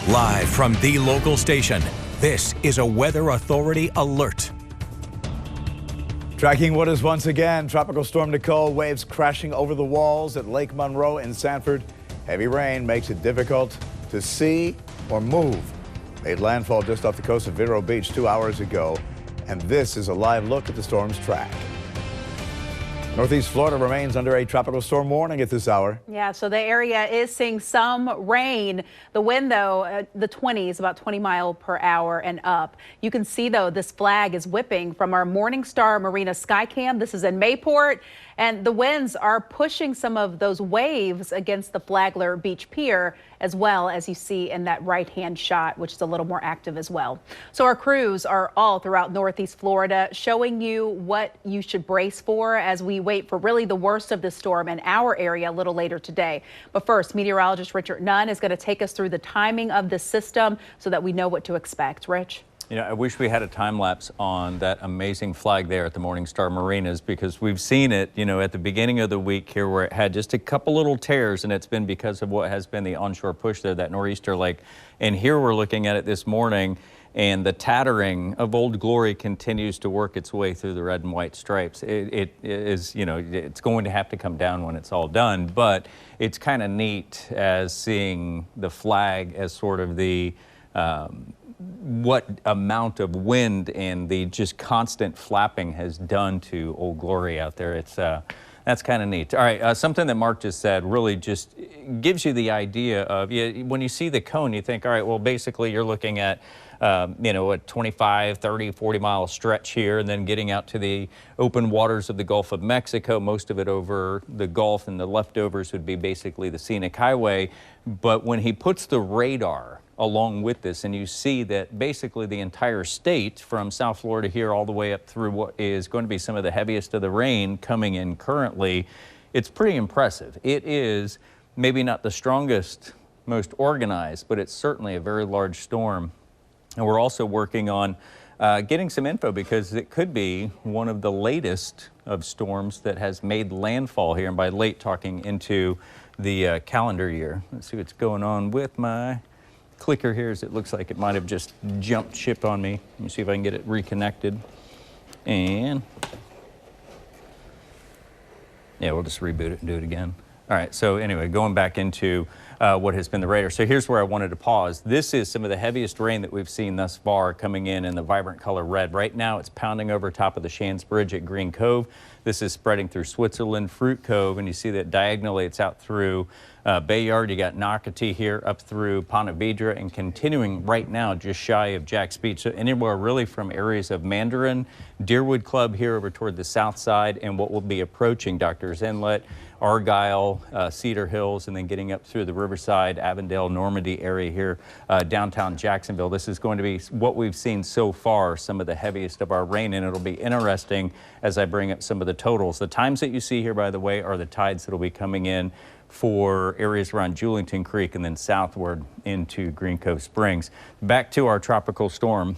Live from the local station, this is a Weather Authority alert. Tracking what is once again Tropical Storm Nicole, waves crashing over the walls at Lake Monroe in Sanford. Heavy rain makes it difficult to see or move. Made landfall just off the coast of Vero Beach 2 hours ago. And this is a live look at the storm's track. Northeast Florida remains under a tropical storm warning at this hour. Yeah, so the area is seeing some rain. The wind, though, the 20s, about 20 miles per hour and up. You can see, though, this flag is whipping from our Morningstar Marina Skycam. This is in Mayport, and the winds are pushing some of those waves against the Flagler Beach Pier, as well as you see in that right-hand shot, which is a little more active as well. So our crews are all throughout Northeast Florida showing you what you should brace for as we wait for really the worst of the storm in our area a little later today. But first, meteorologist Richard Nunn is going to take us through the timing of the system so that we know what to expect. Rich? You know, I wish we had a time lapse on that amazing flag there at the Morningstar Marinas, because we've seen it, you know, at the beginning of the week here where it had just a couple little tears, and it's been because of what has been the onshore push there, that nor'easter lake. And here we're looking at it this morning, and the tattering of Old Glory continues to work its way through the red and white stripes. It is, you know, it's going to have to come down when it's all done, but it's kind of neat as seeing the flag as sort of the what amount of wind and the just constant flapping has done to Old Glory out there. It's that's kind of neat. All right, something that Mark just said really just gives you the idea of, when you see the cone, you think, all right, well, basically you're looking at you know, a 25, 30, 40-mile stretch here, and then getting out to the open waters of the Gulf of Mexico, most of it over the Gulf, and the leftovers would be basically the scenic highway. But when he puts the radar along with this, and you see that basically the entire state from South Florida here all the way up through what is going to be some of the heaviest of the rain coming in currently, it's pretty impressive. It is maybe not the strongest, most organized, but it's certainly a very large storm. And we're also working on getting some info, because it could be one of the latest of storms that has made landfall here. And by late, talking into the calendar year. Let's see what's going on with my clicker here, as it looks like it might have just jumped ship on me. Let me see if I can get it reconnected. And yeah, we'll just reboot it and do it again. All right, so anyway, going back into what has been the radar. So here's where I wanted to pause. This is some of the heaviest rain that we've seen thus far, coming in the vibrant color red. Right now it's pounding over top of the Shands Bridge at Green Cove. This is spreading through Switzerland, Fruit Cove, and you see that diagonally it's out through Bayard. You got Nocatee here up through Ponte Vedra, and continuing right now just shy of Jack's Beach. So anywhere really from areas of Mandarin, Deerwood Club here over toward the south side, and what will be approaching Doctor's Inlet, Argyle, Cedar Hills, and then getting up through the Riverside, Avondale, Normandy area here, downtown Jacksonville. This is going to be what we've seen so far, some of the heaviest of our rain, and it'll be interesting as I bring up some of the totals. The times that you see here, by the way, are the tides that will be coming in for areas around Julington Creek and then southward into Green Cove Springs. Back to our tropical storm,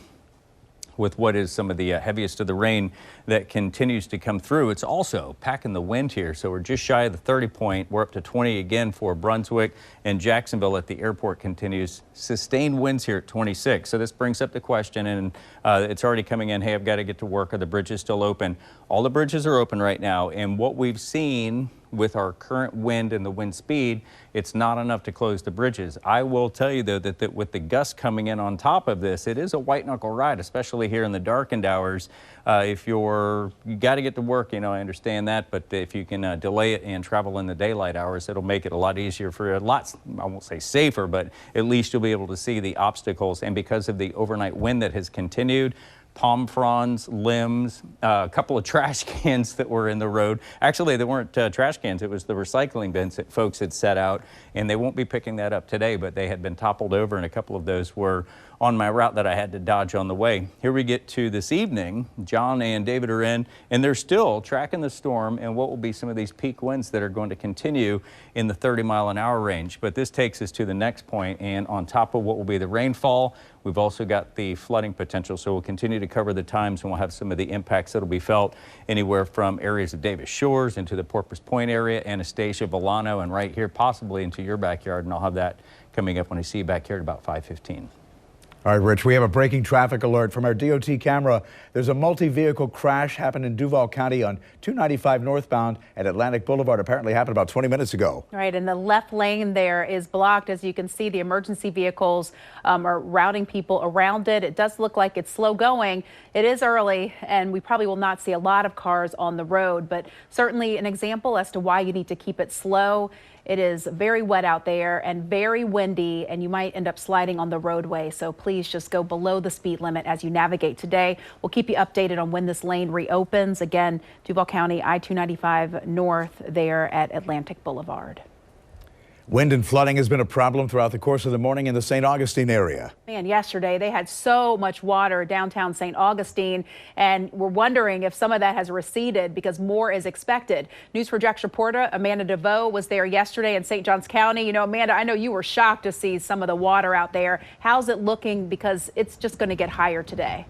with what is some of the heaviest of the rain that continues to come through. It's also packing the wind here, so we're just shy of the 30 point. We're up to 20 again for Brunswick, and Jacksonville at the airport continues sustained winds here at 26. So this brings up the question, and it's already coming in, hey, I've got to get to work. Are the bridges still open? All the bridges are open right now, and what we've seen with our current wind and the wind speed, it's not enough to close the bridges. I will tell you, though, that with the gusts coming in on top of this, it is a white knuckle ride, especially here in the darkened hours. If you got to get to work, you know, I understand that, but if you can delay it and travel in the daylight hours, it'll make it a lot easier for a lot, I won't say safer, but at least you'll be able to see the obstacles. And because of the overnight wind that has continued, palm fronds, limbs, a couple of trash cans that were in the road. Actually, they weren't trash cans. It was the recycling bins that folks had set out, and they won't be picking that up today, but they had been toppled over, and a couple of those were on my route that I had to dodge on the way. Here we get to this evening. John and David are in, and they're still tracking the storm and what will be some of these peak winds that are going to continue in the 30-mile-an-hour range. But this takes us to the next point, and on top of what will be the rainfall, we've also got the flooding potential. So we'll continue to cover the times, and we'll have some of the impacts that will be felt anywhere from areas of Davis Shores into the Porpoise Point area, Anastasia, Volano, and right here possibly into your backyard, and I'll have that coming up when I see you back here at about 5:15. All right, Rich, we have a breaking traffic alert from our DOT camera. There's a multi-vehicle crash happened in Duval County on 295 northbound at Atlantic Boulevard. Apparently happened about 20 minutes ago. All right, and the left lane there is blocked. As you can see, the emergency vehicles are routing people around it. It does look like it's slow going. It is early, and we probably will not see a lot of cars on the road, but certainly an example as to why you need to keep it slow. It is very wet out there and very windy, and you might end up sliding on the roadway. So please just go below the speed limit as you navigate today. We'll keep you updated on when this lane reopens. Again, Duval County I-295 north there at Atlantic Boulevard. Wind and flooding has been a problem throughout the course of the morning in the St. Augustine area. Man, yesterday they had so much water downtown St. Augustine, and we're wondering if some of that has receded because more is expected. News4Jax reporter Amanda DeVoe was there yesterday in St. Johns County. You know, Amanda, I know you were shocked to see some of the water out there. How's it looking? Because it's just going to get higher today.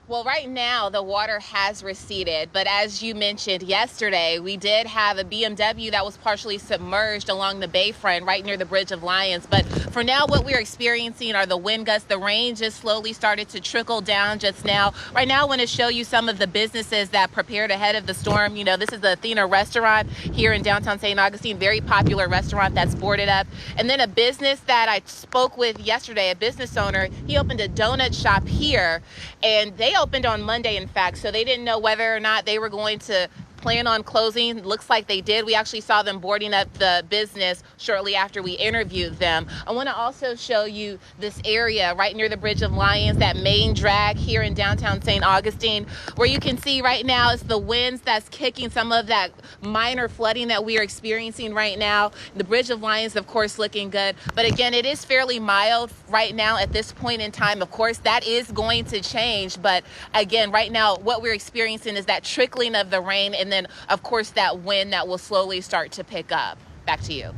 Well, right now the water has receded, but as you mentioned yesterday, we did have a BMW that was partially submerged along the bayfront right near the Bridge of Lions. But for now, what we're experiencing are the wind gusts. The rain just slowly started to trickle down just now. Right now, I want to show you some of the businesses that prepared ahead of the storm. You know, this is the Athena restaurant here in downtown St. Augustine, very popular restaurant that's boarded up. And then a business that I spoke with yesterday, a business owner, he opened a donut shop here, and they opened on Monday, in fact, so they didn't know whether or not they were going to plan on closing. Looks like they did. We actually saw them boarding up the business shortly after we interviewed them. I want to also show you this area right near the Bridge of Lions, that main drag here in downtown St. Augustine, where you can see right now it's the winds that's kicking some of that minor flooding that we are experiencing right now. The Bridge of Lions, of course, looking good, but again, it is fairly mild right now at this point in time. Of course, that is going to change, but again, right now, what we're experiencing is that trickling of the rain, and then, of course, that wind that will slowly start to pick up. Back to you.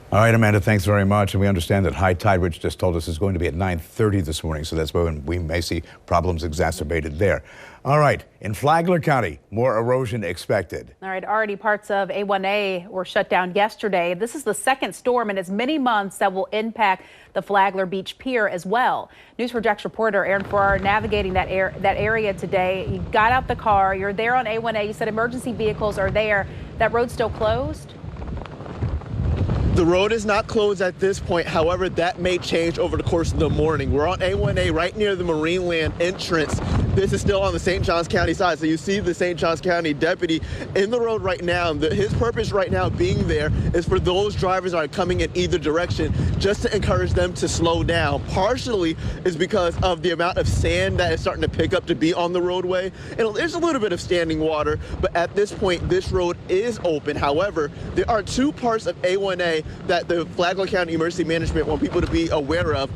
All right, Amanda, thanks very much. And we understand that high tide, Rich just told us, is going to be at 9:30 this morning. So that's when we may see problems exacerbated there. All right, in Flagler County, more erosion expected. All right, already parts of A1A were shut down yesterday. This is the second storm in as many months that will impact the Flagler Beach Pier as well. News4Jax reporter Aaron Farrar navigating that area today. You got out the car, you're there on A1A. You said emergency vehicles are there. That road still closed? The road is not closed at this point. However, that may change over the course of the morning. We're on A1A right near the Marineland entrance. This is still on the St. Johns County side. So you see the St. Johns County deputy in the road right now. His purpose right now being there is for those drivers that are coming in either direction, just to encourage them to slow down. Partially is because of the amount of sand that is starting to pick up to be on the roadway. And there's a little bit of standing water, but at this point, this road is open. However, there are two parts of A1A that the Flagler County Emergency Management want people to be aware of,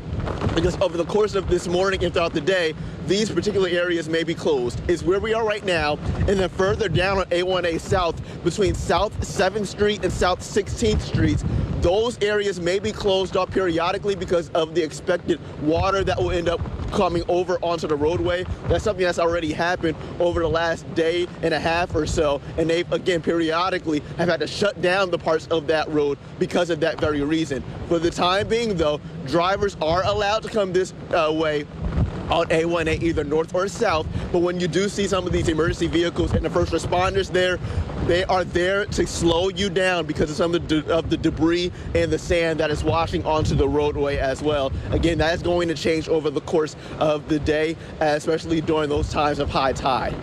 because over the course of this morning and throughout the day, these particular areas may be closed. Is where we are right now, and then further down on A1A South, between South 7th Street and South 16th Streets, those areas may be closed off periodically because of the expected water that will end up coming over onto the roadway. That's something that's already happened over the last day and a half or so, and they, again, periodically have had to shut down the parts of that road because of that very reason. For the time being, though, drivers are allowed to come this way on A1A, either north or south, but when you do see some of these emergency vehicles and the first responders there, they are there to slow you down because of some of the debris and the sand that is washing onto the roadway as well. Again, that is going to change over the course of the day, especially during those times of high tide.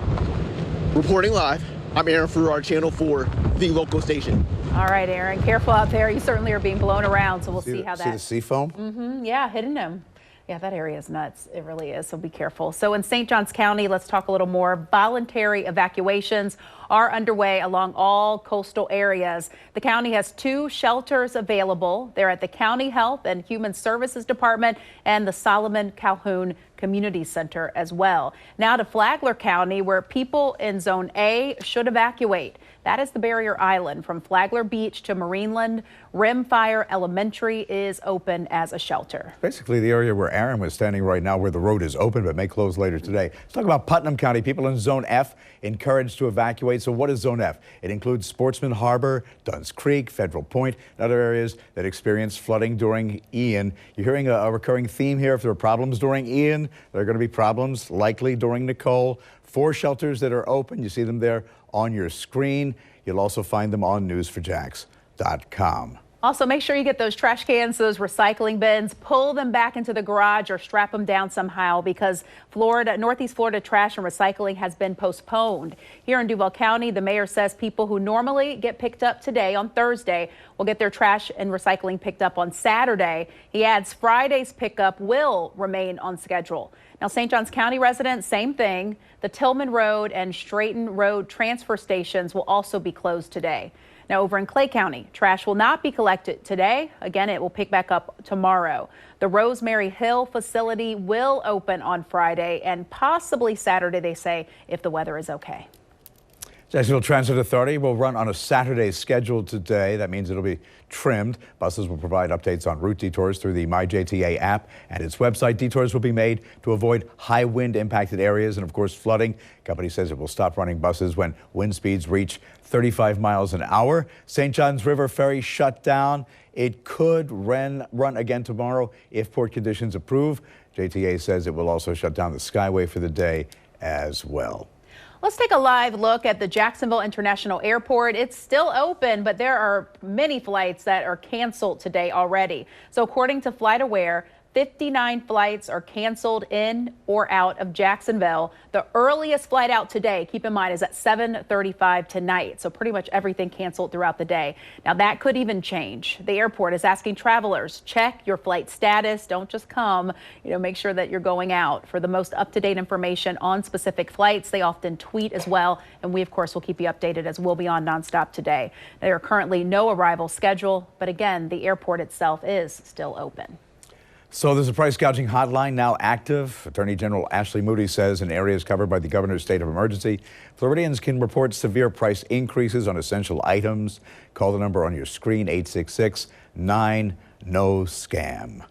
Reporting live, I'm Aaron Farrar, Channel 4, the local station. All right, Aaron, careful out there. You certainly are being blown around, so we'll see how that... See the sea foam? Yeah, hitting him. Yeah, that area is nuts. It really is, so be careful. So in St. Johns County, let's talk a little more. Voluntary evacuations are underway along all coastal areas. The county has 2 shelters available. They're at the County Health and Human Services Department and the Solomon Calhoun Community Center as well. Now to Flagler County, where people in Zone A should evacuate. That is the barrier island from Flagler Beach to Marineland. Rimfire Elementary is open as a shelter. Basically the area where Aaron was standing right now, where the road is open but may close later today. Let's talk about Putnam County. People in Zone F encouraged to evacuate. right, so what is Zone F? It includes Sportsman Harbor, Dunn's Creek, Federal Point, and other areas that experienced flooding during Ian. You're hearing a recurring theme here. If there are problems during Ian, there are going to be problems likely during Nicole. 4 shelters that are open. You see them there on your screen. You'll also find them on newsforjax.com. Also, make sure you get those trash cans, those recycling bins, pull them back into the garage or strap them down somehow because Northeast Florida trash and recycling has been postponed. Here in Duval County, the mayor says people who normally get picked up today on Thursday will get their trash and recycling picked up on Saturday. He adds Friday's pickup will remain on schedule. Now, St. Johns County residents, same thing. The Tillman Road and Straighten Road transfer stations will also be closed today. Now, over in Clay County, trash will not be collected today. Again, it will pick back up tomorrow. The Rosemary Hill facility will open on Friday and possibly Saturday, they say, if the weather is okay. Jacksonville Transit Authority will run on a Saturday schedule today. That means it'll be trimmed. Buses will provide updates on route detours through the MyJTA app and its website. Detours will be made to avoid high wind impacted areas and, of course, flooding. Company says it will stop running buses when wind speeds reach 35 miles an hour. St. Johns River Ferry shut down. It could run again tomorrow if port conditions approve. JTA says it will also shut down the Skyway for the day as well. Let's take a live look at the Jacksonville International Airport. It's still open, but there are many flights that are canceled today already. So according to FlightAware, 59 flights are canceled in or out of Jacksonville. The earliest flight out today, keep in mind, is at 7:35 tonight. So pretty much everything canceled throughout the day. Now that could even change. The airport is asking travelers, check your flight status. Don't just come, make sure that you're going out. For the most up-to-date information on specific flights, they often tweet as well. And we, of course, will keep you updated as we'll be on nonstop today. There are currently no arrival schedule, but again, the airport itself is still open. So there's a price gouging hotline now active. Attorney General Ashley Moody says in areas covered by the governor's state of emergency, Floridians can report severe price increases on essential items. Call the number on your screen, 866-9-NO-SCAM.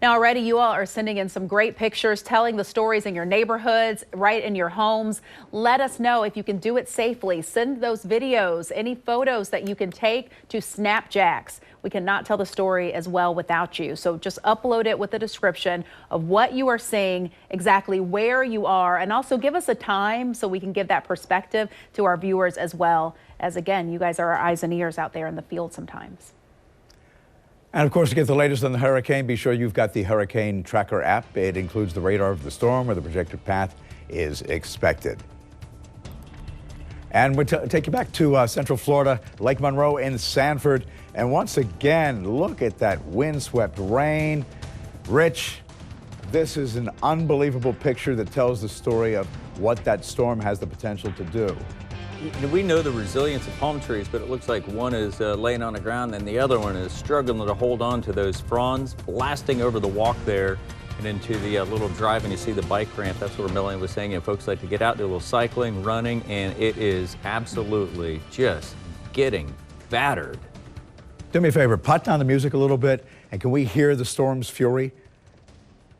Now, already you all are sending in some great pictures, telling the stories in your neighborhoods, right in your homes. Let us know if you can do it safely. Send those videos, any photos that you can take to Snapjacks. We cannot tell the story as well without you. So just upload it with a description of what you are seeing, exactly where you are, and also give us a time so we can give that perspective to our viewers as well. As again, you guys are our eyes and ears out there in the field sometimes. And of course, to get the latest on the hurricane, be sure you've got the Hurricane Tracker app. It includes the radar of the storm where the projected path is expected. And we'll take you back to Central Florida, Lake Monroe and Sanford. And once again, look at that windswept rain. Rich, this is an unbelievable picture that tells the story of what that storm has the potential to do. We know the resilience of palm trees, but it looks like one is laying on the ground and the other one is struggling to hold on to those fronds, blasting over the walk there and into the little drive, and you see the bike ramp. That's what Melanie was saying. Folks like to get out, do a little cycling, running, and it is absolutely just getting battered. Do me a favor, pot down the music a little bit, and can we hear the storm's fury?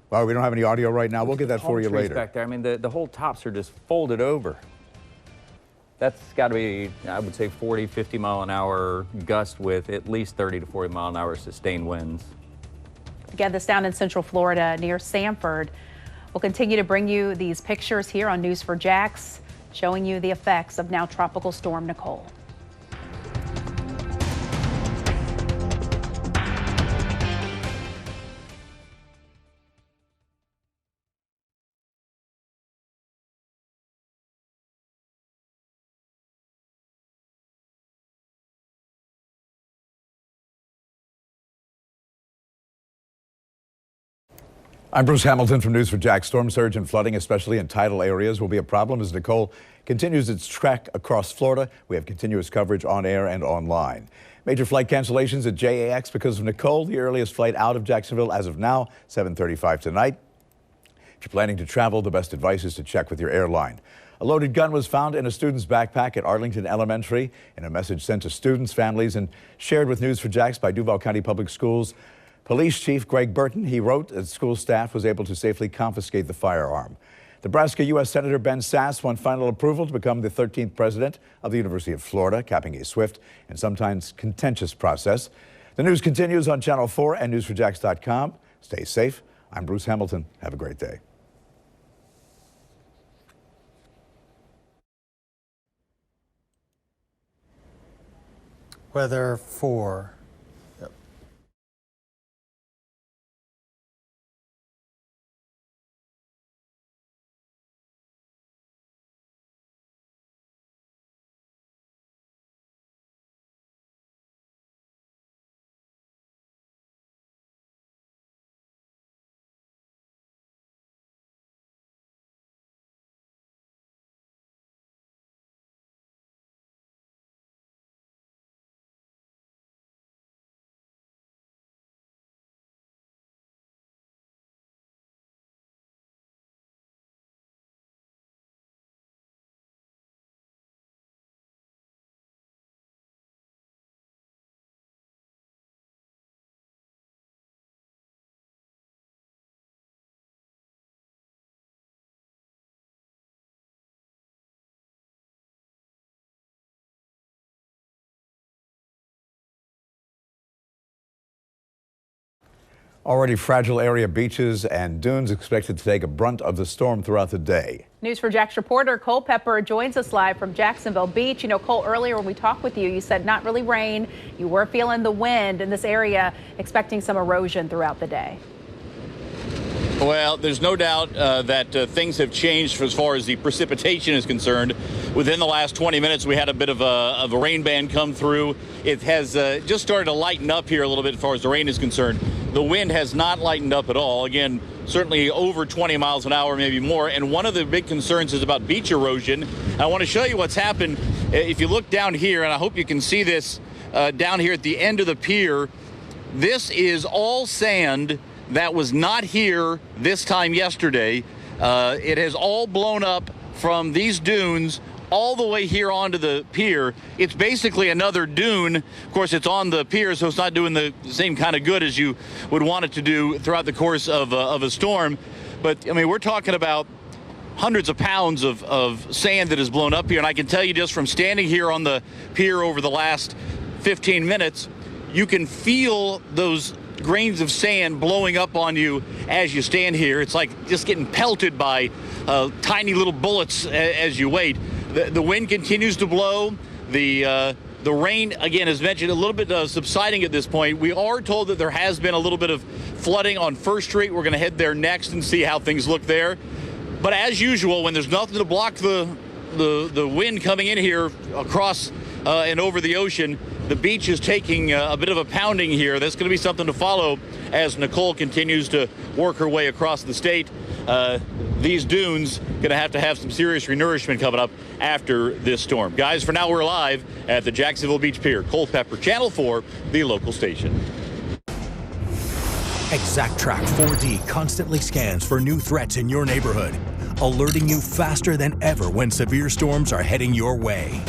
Well, we don't have any audio right now. We'll get that for you later. Back there. I mean, the whole tops are just folded over. That's got to be, I would say, 40, 50 mile an hour gust with at least 30 to 40 mile an hour sustained winds. Again, this down in Central Florida near Sanford. We'll continue to bring you these pictures here on News4Jax, showing you the effects of now Tropical Storm Nicole. I'm Bruce Hamilton from News4Jax. Storm surge and flooding, especially in tidal areas, will be a problem as Nicole continues its trek across Florida. We have continuous coverage on air and online. Major flight cancellations at JAX because of Nicole. The earliest flight out of Jacksonville as of now, 7:35 tonight. If you're planning to travel, the best advice is to check with your airline. A loaded gun was found in a student's backpack at Arlington Elementary. In a message sent to students, families, and shared with News4Jax by Duval County Public Schools, Police Chief Greg Burton, he wrote that school staff was able to safely confiscate the firearm. Nebraska U.S. Senator Ben Sasse won final approval to become the 13th president of the University of Florida, capping a swift and sometimes contentious process. The news continues on Channel 4 and news4jax.com. Stay safe. I'm Bruce Hamilton. Have a great day. Weather 4. Already fragile area beaches and dunes expected to take a brunt of the storm throughout the day. News4Jax reporter Cole Pepper joins us live from Jacksonville Beach. You know, Cole, earlier when we talked with you, you said not really rain. You were feeling the wind in this area, expecting some erosion throughout the day. Well, there's no doubt that things have changed as far as the precipitation is concerned. Within the last 20 minutes, we had a bit of a rain band come through. It has just started to lighten up here a little bit as far as the rain is concerned. The wind has not lightened up at all. Again, certainly over 20 miles an hour, maybe more. And one of the big concerns is about beach erosion. I want to show you what's happened. If you look down here, and I hope you can see this down here at the end of the pier, this is all sand that was not here this time yesterday. It has all blown up from these dunes all the way here onto the pier. It's basically another dune. Of course, it's on the pier, so it's not doing the same kind of good as you would want it to do throughout the course of a storm. But, I mean, we're talking about hundreds of pounds of sand that is blown up here. And I can tell you just from standing here on the pier over the last 15 minutes, you can feel those grains of sand blowing up on you as you stand here. It's like just getting pelted by tiny little bullets as you wait. The wind continues to blow. The rain, again, as mentioned, a little bit subsiding at this point. We are told that there has been a little bit of flooding on First Street. We're going to head there next and see how things look there. But as usual, when there's nothing to block the wind coming in here across and over the ocean, the beach is taking a bit of a pounding here. That's going to be something to follow as Nicole continues to work her way across the state. These dunes going to have some serious renourishment coming up after this storm. Guys, for now, we're live at the Jacksonville Beach Pier. Cole Pepper, Channel 4, the local station. ExactTrack 4D constantly scans for new threats in your neighborhood, alerting you faster than ever when severe storms are heading your way.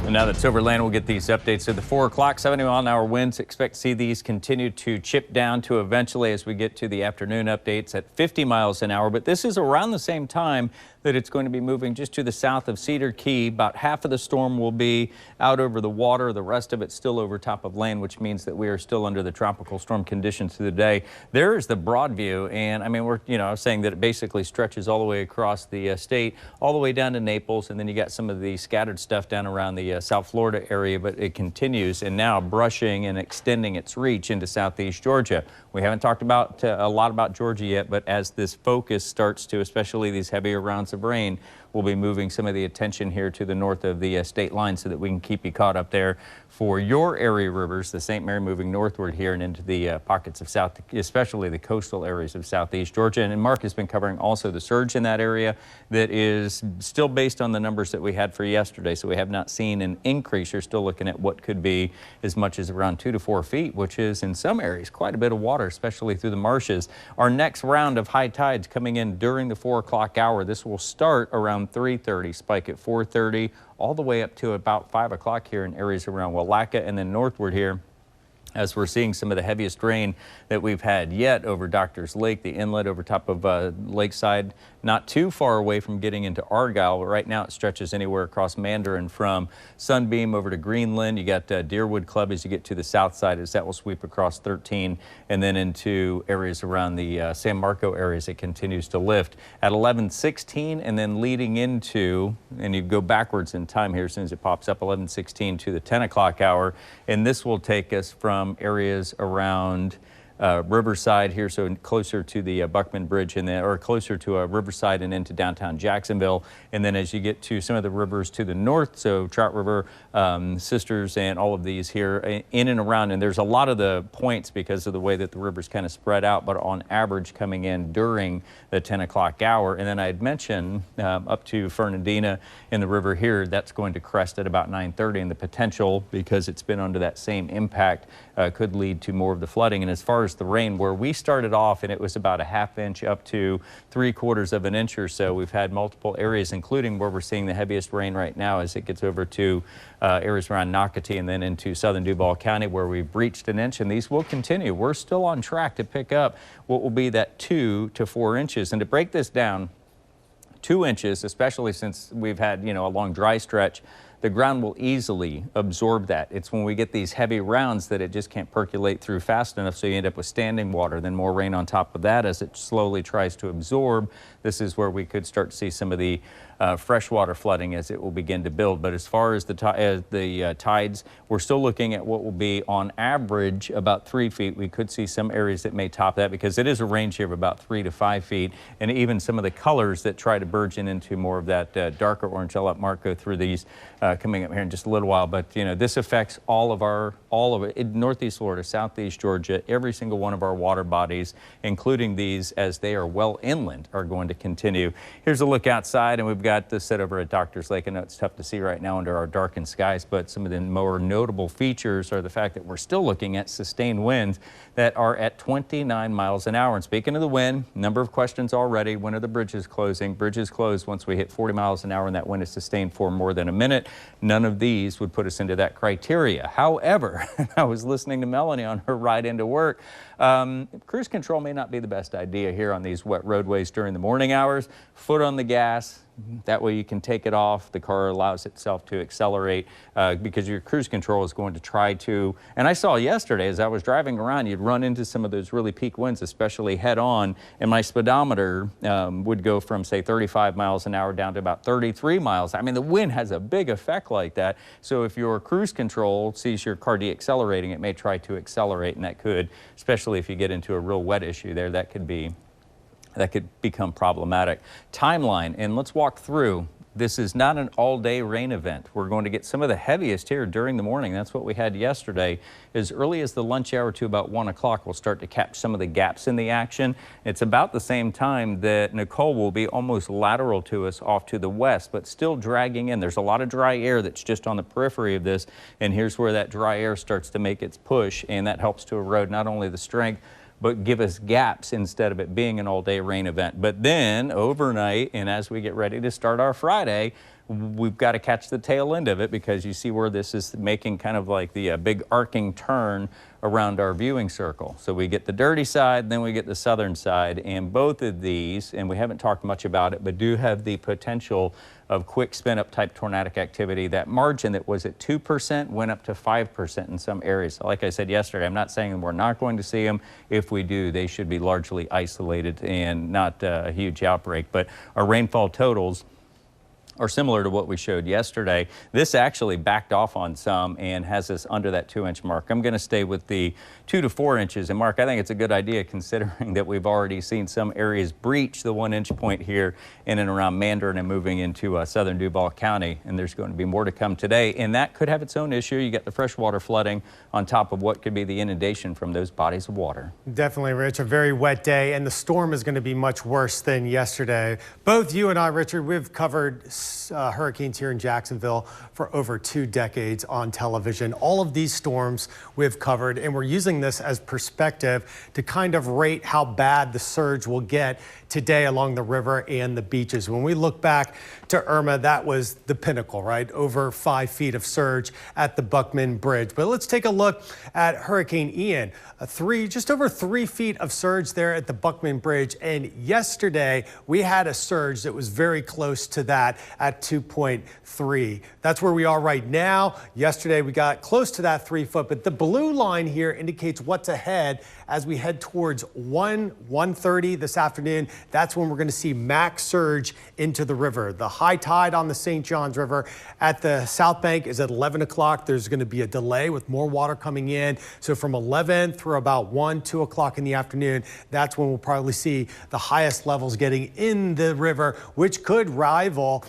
And now that it's overland, we'll get these updates. At the 4 o'clock, 70-mile-an-hour winds. Expect to see these continue to chip down to eventually, as we get to the afternoon updates, at 50 miles an hour. But this is around the same time that it's going to be moving just to the south of Cedar Key. About half of the storm will be out over the water. The rest of it still over top of land, which means that we are still under the tropical storm conditions through the day. There is the broad view, and I mean, I was saying that it basically stretches all the way across the state, all the way down to Naples, and then you got some of the scattered stuff down around the South Florida area, but it continues and now brushing and extending its reach into southeast Georgia. We haven't talked about a lot about Georgia yet, but as this focus starts to, especially these heavier rounds of rain, we'll be moving some of the attention here to the north of the state line so that we can keep you caught up there for your area rivers. The St. Mary moving northward here and into the pockets of south, especially the coastal areas of southeast Georgia. And Mark has been covering also the surge in that area that is still based on the numbers that we had for yesterday. So we have not seen an increase. You're still looking at what could be as much as around 2 to 4 feet, which is in some areas quite a bit of water, especially through the marshes. Our next round of high tides coming in during the 4 o'clock hour. This will start around 3:30, spike at 4:30, all the way up to about 5 o'clock here in areas around Willaca, and then northward here as we're seeing some of the heaviest rain that we've had yet over Doctors Lake, the inlet over top of Lakeside, not too far away from getting into Argyle. But right now it stretches anywhere across Mandarin from Sunbeam over to Greenland. You got Deerwood Club as you get to the south side, as that will sweep across 13 and then into areas around the San Marco areas. It continues to lift at 11:16 and then leading into, and you go backwards in time here as soon as it pops up, 11:16 to the 10 o'clock hour. And this will take us from areas around Riverside here, so closer to the Buckman Bridge and then, or closer to Riverside and into downtown Jacksonville. And then as you get to some of the rivers to the north, so Trout River, Sisters, and all of these here in and around. And there's a lot of the points because of the way that the rivers kind of spread out, but on average coming in during the 10 o'clock hour. And then I had mentioned up to Fernandina in the river here, that's going to crest at about 9:30, and the potential, because it's been under that same impact, could lead to more of the flooding. And as far as the rain, where we started off and it was about a ½ inch up to 3/4 of an inch or so, we've had multiple areas, including where we're seeing the heaviest rain right now as it gets over to areas around Nocatee and then into southern Duval County, where we've reached an inch, and these will continue. We're still on track to pick up what will be that 2 to 4 inches. And to break this down, 2 inches, especially since we've had, a long dry stretch, the ground will easily absorb that. It's when we get these heavy rounds that it just can't percolate through fast enough, so you end up with standing water, then more rain on top of that as it slowly tries to absorb. This is where we could start to see some of the freshwater flooding as it will begin to build. But as far as the tides, we're still looking at what will be on average about 3 feet. We could see some areas that may top that because it is a range here of about 3 to 5 feet. And even some of the colors that try to burgeon into more of that darker orange. I'll let Mark go through these coming up here in just a little while. But this affects all of it, Northeast Florida, Southeast Georgia, every single one of our water bodies, including these as they are well inland, are going to continue. Here's a look outside, and we've got this set over at Doctors Lake. I know it's tough to see right now under our darkened skies, but some of the more notable features are the fact that we're still looking at sustained winds that are at 29 miles an hour. And speaking of the wind, number of questions already. When are the bridges closing? Bridges close once we hit 40 miles an hour, and that wind is sustained for more than a minute. None of these would put us into that criteria. However, I was listening to Melanie on her ride into work. Cruise control may not be the best idea here on these wet roadways during the morning hours. Foot on the gas. That way you can take it off. The car allows itself to accelerate because your cruise control is going to try to, and I saw yesterday as I was driving around, you'd run into some of those really peak winds, especially head on, and my speedometer would go from, say, 35 miles an hour down to about 33 miles. I mean, the wind has a big effect like that. So if your cruise control sees your car deaccelerating, it may try to accelerate, and that could, especially if you get into a real wet issue there, that could become problematic. Timeline, and let's walk through. This is not an all-day rain event. We're going to get some of the heaviest here during the morning. That's what we had yesterday. As early as the lunch hour to about 1 o'clock, we'll start to catch some of the gaps in the action. It's about the same time that Nicole will be almost lateral to us off to the west, but still dragging in. There's a lot of dry air that's just on the periphery of this, and here's where that dry air starts to make its push, and that helps to erode not only the strength, but give us gaps instead of it being an all-day rain event. But then overnight, and as we get ready to start our Friday, we've got to catch the tail end of it, because you see where this is making kind of like the big arcing turn around our viewing circle. So we get the dirty side, then we get the southern side, and both of these, and we haven't talked much about it, but do have the potential of quick spin-up type tornadic activity. That margin that was at 2% went up to 5% in some areas. Like I said yesterday, I'm not saying we're not going to see them. If we do, they should be largely isolated and not a huge outbreak. But our rainfall totals are similar to what we showed yesterday. This actually backed off on some and has us under that 2-inch mark. I'm going to stay with the 2 to 4 inches. And Mark, I think it's a good idea considering that we've already seen some areas breach the 1-inch point here in and around Mandarin and moving into southern Duval County. And there's going to be more to come today. And that could have its own issue. You got the freshwater flooding on top of what could be the inundation from those bodies of water. Definitely, Rich. A very wet day, and the storm is going to be much worse than yesterday. Both you and I, Richard, we've covered hurricanes here in Jacksonville for over 2 decades on television. All of these storms we've covered, and we're using this as perspective to kind of rate how bad the surge will get today along the river and the beaches. When we look back to Irma, that was the pinnacle, right? Over 5 feet of surge at the Buckman Bridge. But let's take a look at Hurricane Ian. Just over 3 feet of surge there at the Buckman Bridge. And yesterday we had a surge that was very close to that at 2.3. That's where we are right now. Yesterday we got close to that 3 foot, but the blue line here indicates what's ahead as we head towards 1:30 this afternoon. That's when we're going to see max surge into the river. The high tide on the St. Johns River at the South Bank is at 11 o'clock. There's going to be a delay with more water coming in. So from 11 through about 2 o'clock in the afternoon, that's when we'll probably see the highest levels getting in the river, which could rival,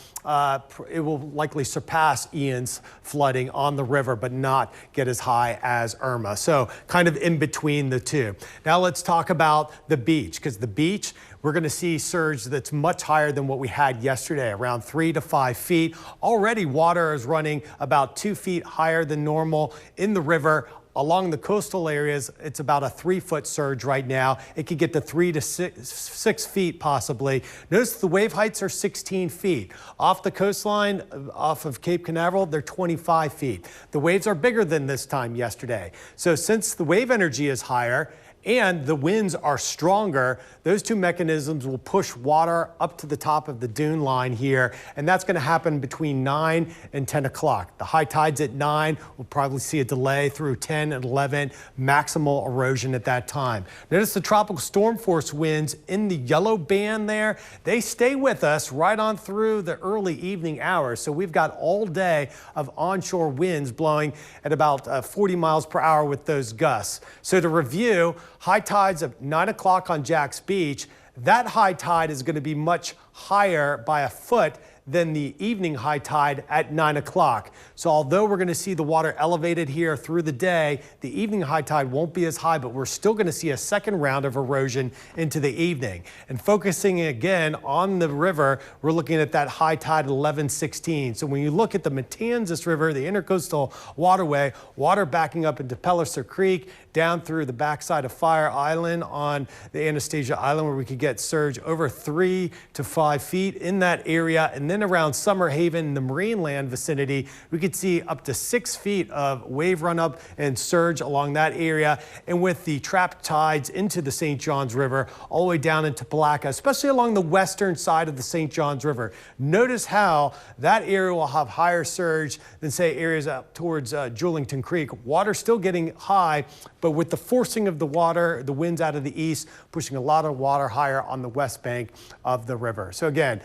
it will likely surpass Ian's flooding on the river, but not get as high as Irma. So kind of in between the two. Now let's talk about the beach, because the beach, we're going to see surge that's much higher than what we had yesterday, around 3 to 5 feet. Already water is running about 2 feet higher than normal in the river. Along the coastal areas, it's about a 3 foot surge right now. It could get to 3 to 6 feet possibly. Notice the wave heights are 16 feet. Off the coastline, off of Cape Canaveral, they're 25 feet. The waves are bigger than this time yesterday. So since the wave energy is higher and the winds are stronger, those two mechanisms will push water up to the top of the dune line here, and that's going to happen between 9 and 10 o'clock. The high tide's at 9. We'll probably see a delay through 10 and 11, maximal erosion at that time. Notice the tropical storm force winds in the yellow band there. They stay with us right on through the early evening hours, so we've got all day of onshore winds blowing at about 40 miles per hour with those gusts. So to review, high tides of 9 o'clock on Jack's Beach. That high tide is going to be much higher by a foot than the evening high tide at 9 o'clock. So although we're going to see the water elevated here through the day, the evening high tide won't be as high, but we're still going to see a second round of erosion into the evening. And focusing again on the river, we're looking at that high tide at 11:16. So when you look at the Matanzas River, the intercoastal waterway, water backing up into Pellicer Creek, down through the backside of Fire Island on the Anastasia Island, where we could get surge over 3 to 5 feet in that area. And then around Summer Haven, the Marineland vicinity, we could see up to 6 feet of wave run up and surge along that area. And with the trapped tides into the St. Johns River, all the way down into Palatka, especially along the western side of the St. Johns River. Notice how that area will have higher surge than, say, areas out towards Julington Creek. Water still getting high, but with the forcing of the water, the winds out of the east, pushing a lot of water higher on the west bank of the river. So again,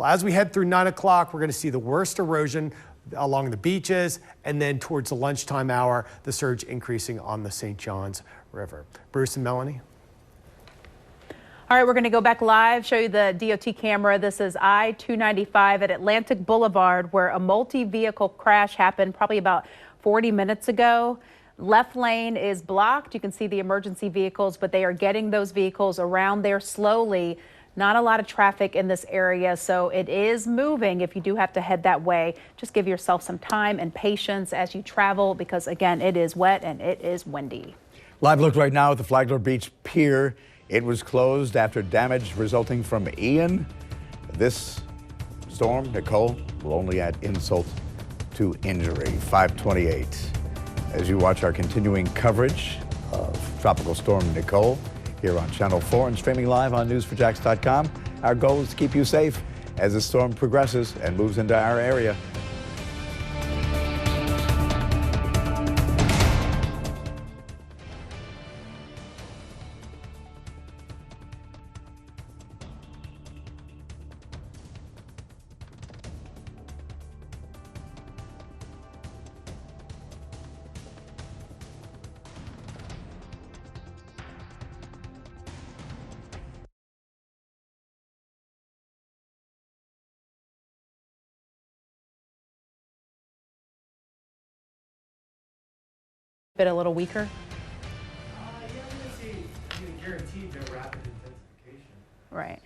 as we head through 9 o'clock, we're going to see the worst erosion along the beaches, and then towards the lunchtime hour, the surge increasing on the St. Johns River. Bruce and Melanie. All right, we're going to go back live, show you the DOT camera. This is I-295 at Atlantic Boulevard, where a multi-vehicle crash happened probably about 40 minutes ago. Left lane is blocked. You can see the emergency vehicles, but they are getting those vehicles around there slowly. Not a lot of traffic in this area, so it is moving. If you do have to head that way, just give yourself some time and patience as you travel, because again, it is wet and it is windy. Live look right now at the Flagler Beach Pier. It was closed after damage resulting from Ian. This storm, Nicole, will only add insult to injury. 5:28. As you watch our continuing coverage of Tropical Storm Nicole here on Channel 4 and streaming live on news4jax.com. Our goal is to keep you safe as the storm progresses and moves into our area. Bit a little weaker. Guaranteed no rapid intensification. Right.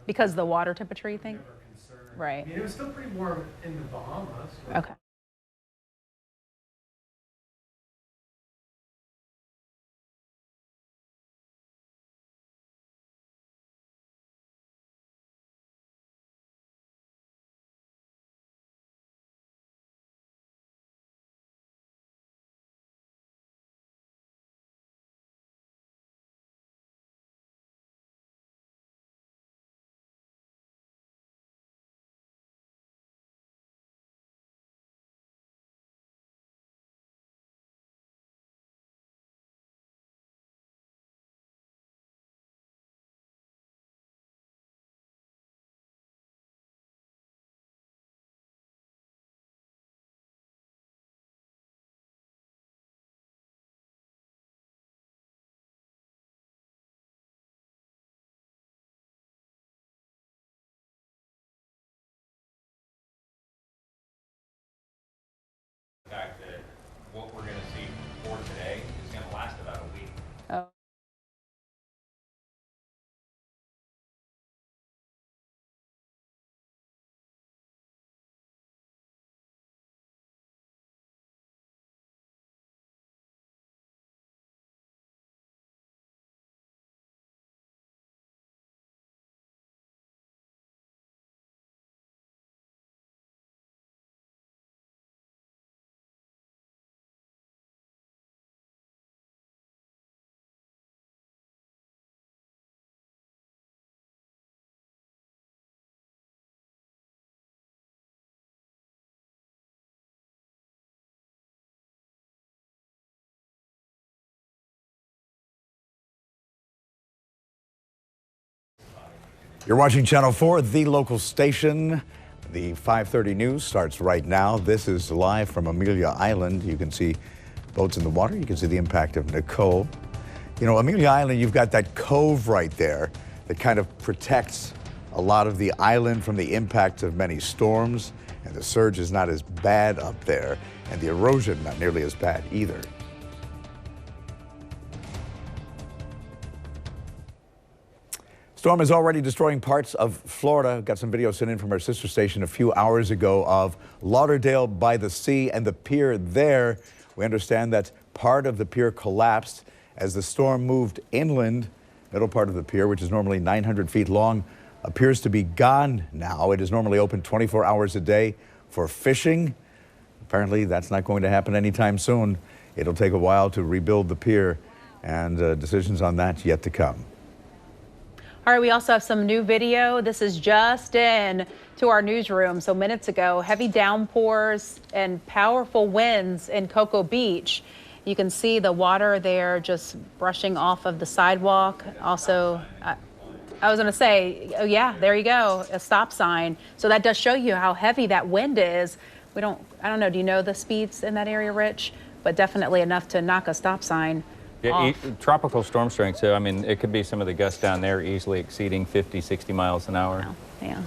Because the water temperature, you think? Never concerned Right. I mean, it was still pretty warm in the Bahamas. Okay. Fact that what we're going to see for today is going to last about a week. Oh. You're watching Channel 4, the local station. The 5:30 news starts right now. This is live from Amelia Island. You can see boats in the water. You can see the impact of Nicole. You know, Amelia Island, you've got that cove right there that kind of protects a lot of the island from the impact of many storms. And the surge is not as bad up there, and the erosion not nearly as bad either. Storm is already destroying parts of Florida. Got some video sent in from our sister station a few hours ago of Lauderdale by the sea and the pier there. We understand that part of the pier collapsed as the storm moved inland. Middle part of the pier, which is normally 900 feet long, appears to be gone now. It is normally open 24 hours a day for fishing. Apparently, that's not going to happen anytime soon. It'll take a while to rebuild the pier, and decisions on that yet to come. All right, we also have some new video. This is just in to our newsroom. So minutes ago, heavy downpours and powerful winds in Cocoa Beach. You can see the water there just brushing off of the sidewalk. Also, I was going to say, oh yeah, there you go, a stop sign. So that does show you how heavy that wind is. I don't know, do you know the speeds in that area, Rich? But definitely enough to knock a stop sign. Yeah, tropical storm strength, so I mean, it could be some of the gusts down there easily exceeding 50, 60 miles an hour. Wow. Yeah.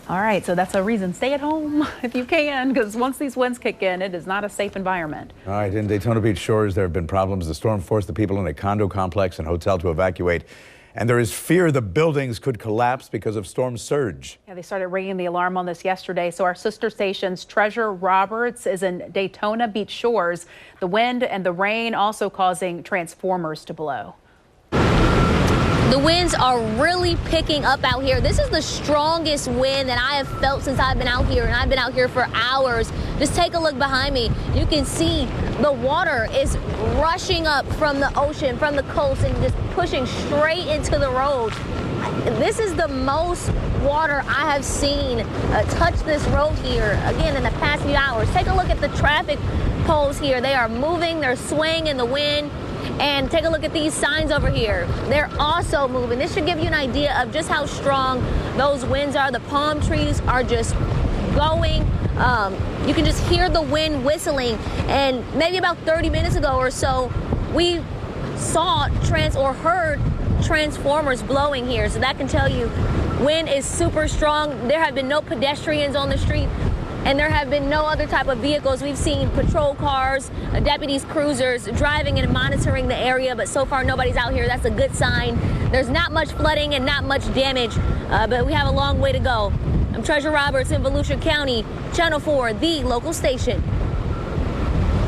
All right, so that's a reason. Stay at home if you can, because once these winds kick in, it is not a safe environment. All right, in Daytona Beach shores, there have been problems. The storm forced the people in a condo complex and hotel to evacuate. And there is fear the buildings could collapse because of storm surge. Yeah, they started ringing the alarm on this yesterday. So our sister station's Treasure Roberts is in Daytona Beach shores. The wind and the rain also causing transformers to blow. The winds are really picking up out here. This is the strongest wind that I have felt since I've been out here, and I've been out here for hours. Just take a look behind me. You can see the water is rushing up from the ocean, from the coast, and just pushing straight into the road. This is the most water I have seen touch this road here, again, in the past few hours. Take a look at the traffic poles here. They are moving, they're swaying in the wind. And take a look at these signs over here. They're also moving. This should give you an idea of just how strong those winds are. The palm trees are just going. You can just hear the wind whistling. And maybe about 30 minutes ago or so, we saw heard transformers blowing here. So that can tell you wind is super strong. There have been no pedestrians on the street. And there have been no other type of vehicles. We've seen patrol cars, deputies, cruisers driving and monitoring the area, but so far nobody's out here. That's a good sign. There's not much flooding and not much damage, but we have a long way to go. I'm Treasure Roberts in Volusia County, Channel 4, the local station.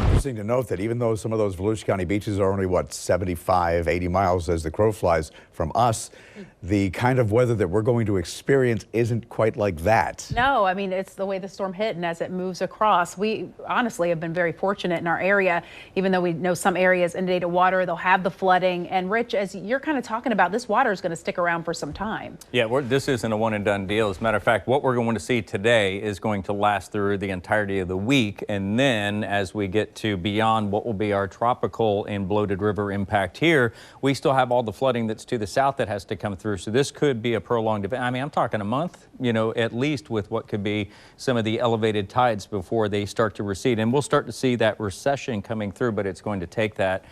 Interesting to note that even though some of those Volusia County beaches are only, what, 75, 80 miles as the crow flies from us, the kind of weather that we're going to experience isn't quite like that. No, I mean, it's the way the storm hit and as it moves across. We honestly have been very fortunate in our area, even though we know some areas inundated water, they'll have the flooding. And Rich, as you're kind of talking about, this water is going to stick around for some time. Yeah, this isn't a one and done deal. As a matter of fact, what we're going to see today is going to last through the entirety of the week. And then as we get to beyond what will be our tropical and bloated river impact here, we still have all the flooding that's to the south that has to come through. So this could be a prolonged event. I mean, I'm talking a month, you know, at least, with what could be some of the elevated tides before they start to recede. And we'll start to see that recession coming through, but it's going to take that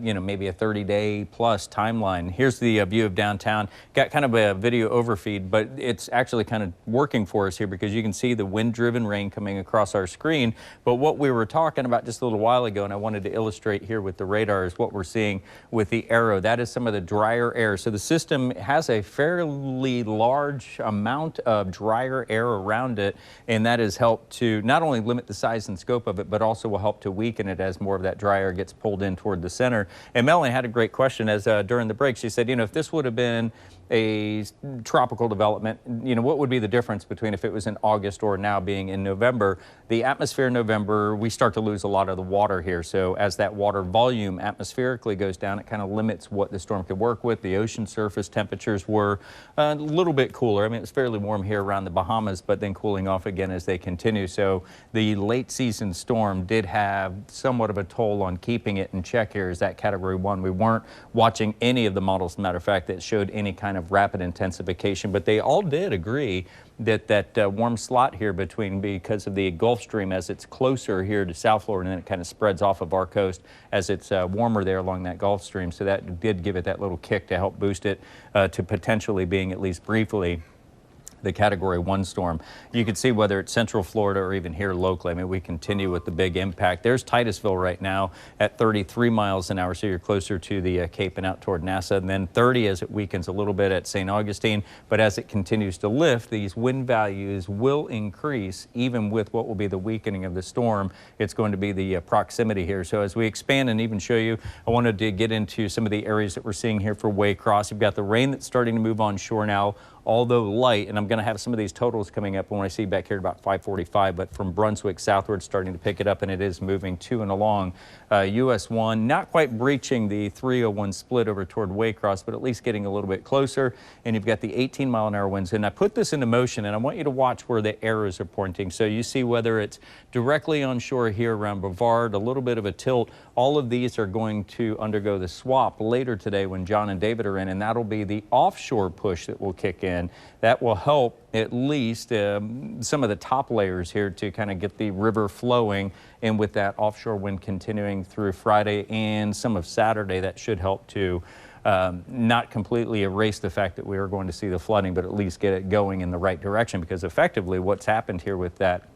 you know, maybe a 30-day plus timeline. Here's the view of downtown. Got kind of a video overfeed, but it's actually kind of working for us here because you can see the wind-driven rain coming across our screen. But what we were talking about just a little while ago, and I wanted to illustrate here with the radar, is what we're seeing with the arrow. That is some of the drier air. So the system has a fairly large amount of drier air around it, and that has helped to not only limit the size and scope of it, but also will help to weaken it as more of that dry air gets pulled in toward the center. And Melanie had a great question as during the break. She said, you know, if this would have been a tropical development, you know, what would be the difference between if it was in August or now being in November? The atmosphere in November, we start to lose a lot of the water here. So as that water volume atmospherically goes down, it kind of limits what the storm could work with. The ocean surface temperatures were a little bit cooler. I mean, it's fairly warm here around the Bahamas, but then cooling off again as they continue. So the late season storm did have somewhat of a toll on keeping it in check here as that Category 1. We weren't watching any of the models, as a matter of fact, that showed any kind of rapid intensification, but they all did agree that that warm slot here between, because of the Gulf Stream, as it's closer here to South Florida, and then it kind of spreads off of our coast as it's warmer there along that Gulf Stream. So that did give it that little kick to help boost it to potentially being, at least briefly, the Category 1 storm. You can see whether it's Central Florida or even here locally. I mean, we continue with the big impact. There's Titusville right now at 33 miles an hour, so you're closer to the Cape and out toward NASA, and then 30 as it weakens a little bit at St. Augustine. But as it continues to lift, these wind values will increase even with what will be the weakening of the storm. It's going to be the proximity here. So as we expand and even show you, I wanted to get into some of the areas that we're seeing here for Waycross. You've got the rain that's starting to move on shore now, although light, and I'm going to have some of these totals coming up when I see back here at about 5:45, but from Brunswick southward starting to pick it up, and it is moving to and along US 1, not quite breaching the 301 split over toward Waycross, but at least getting a little bit closer. And you've got the 18-mile-an-hour winds, and I put this into motion, and I want you to watch where the arrows are pointing. So you see whether it's directly on shore here around Brevard, a little bit of a tilt. All of these are going to undergo the swap later today when John and David are in, and that'll be the offshore push that will kick in. That will help at least some of the top layers here to kind of get the river flowing, and with that offshore wind continuing through Friday and some of Saturday, that should help to not completely erase the fact that we are going to see the flooding, but at least get it going in the right direction, because effectively what's happened here with that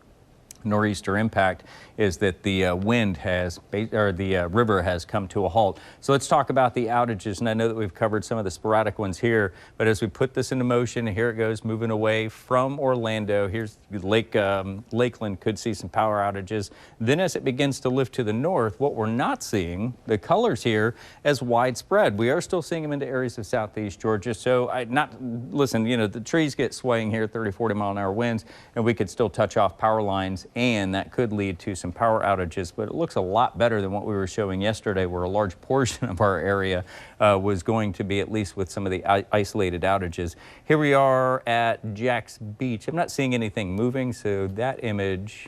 nor'easter impact is that the wind has, or the river has come to a halt. So let's talk about the outages, and I know that we've covered some of the sporadic ones here, but as we put this into motion, here it goes, moving away from Orlando. Here's Lakeland could see some power outages. Then as it begins to lift to the north, what we're not seeing, the colors here, as widespread. We are still seeing them into areas of southeast Georgia. So listen, you know, the trees get swaying here, 30, 40 mile an hour winds, and we could still touch off power lines, and that could lead to some power outages, but it looks a lot better than what we were showing yesterday, where a large portion of our area was going to be, at least with some of the isolated outages. Here we are at Jack's Beach. I'm not seeing anything moving, so that image